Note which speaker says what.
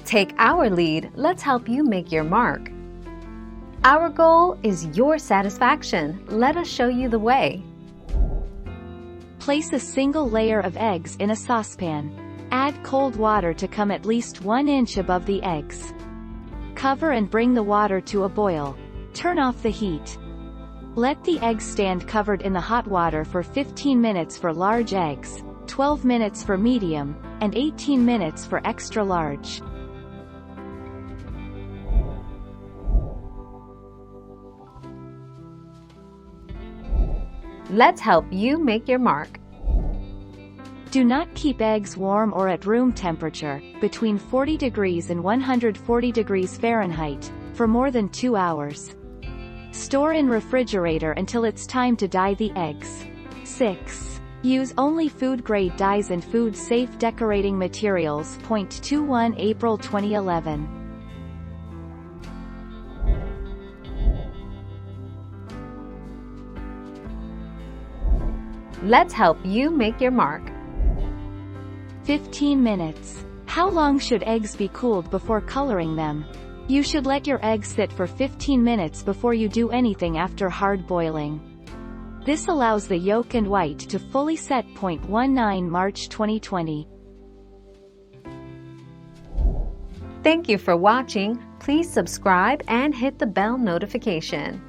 Speaker 1: Take our lead, let's help you make your mark. Our goal is your satisfaction. Let us show you the way.
Speaker 2: Place a single layer of eggs in a saucepan. Add cold water to come at least 1 inch above the eggs. Cover and bring the water to a boil. Turn off the heat. Let the eggs stand covered in the hot water for 15 minutes for large eggs, 12 minutes for medium, and 18 minutes for extra large.
Speaker 1: Let's help you make your mark.
Speaker 2: Do not keep eggs warm or at room temperature, between 40 degrees and 140 degrees Fahrenheit, for more than 2 hours. Store in refrigerator until it's time to dye the eggs. 6. Use only food-grade dyes and food-safe decorating materials. 21 April 2011.
Speaker 1: Let's help you make your mark.
Speaker 2: 15 minutes. How long should eggs be cooled before coloring them? You should let your eggs sit for 15 minutes before you do anything after hard boiling. This allows the yolk and white to fully set. 19 March 2020.
Speaker 1: Thank you for watching. Please subscribe and hit the bell notification.